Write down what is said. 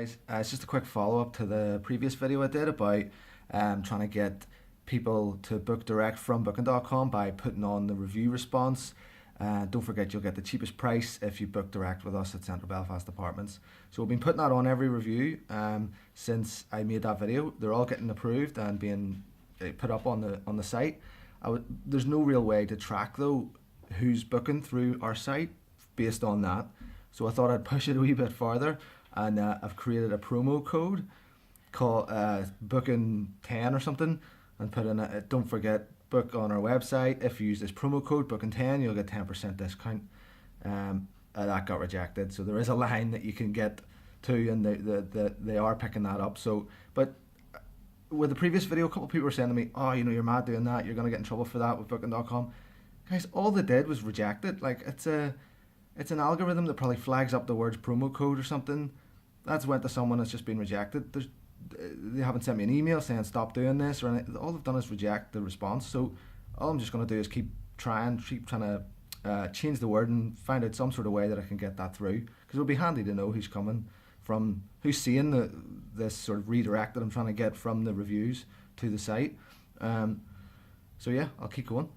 guys. It's just a quick follow-up to the previous video I did about trying to get people to book direct from booking.com by putting on the review response. Don't forget you'll get the cheapest price if you book direct with us at Central Belfast Apartments. So we've been putting that on every review since I made that video. They're all getting approved and being put up on the site. There's no real way to track though who's booking through our site based on that. So I thought I'd push it a wee bit further, and I've created a promo code called booking 10 or something, and put in don't forget, book on our website. If you use this promo code booking 10, you'll get 10% discount. That got rejected, so there is a line that you can get to, and they are picking that up. So, but with the previous video, a couple of people were saying to me, oh, you're mad doing that, you're going to get in trouble for that with booking.com. Guys, all they did was reject it. Like, it's an algorithm that probably flags up the words promo code or something. That's went to someone that's just been rejected. They haven't sent me an email saying stop doing this or anything. All they've done is reject the response. So all I'm just going to do is keep trying to change the word and find out some sort of way that I can get that through. Because it'll be handy to know who's coming from, who's seeing this sort of redirect that I'm trying to get from the reviews to the site. So yeah, I'll keep going.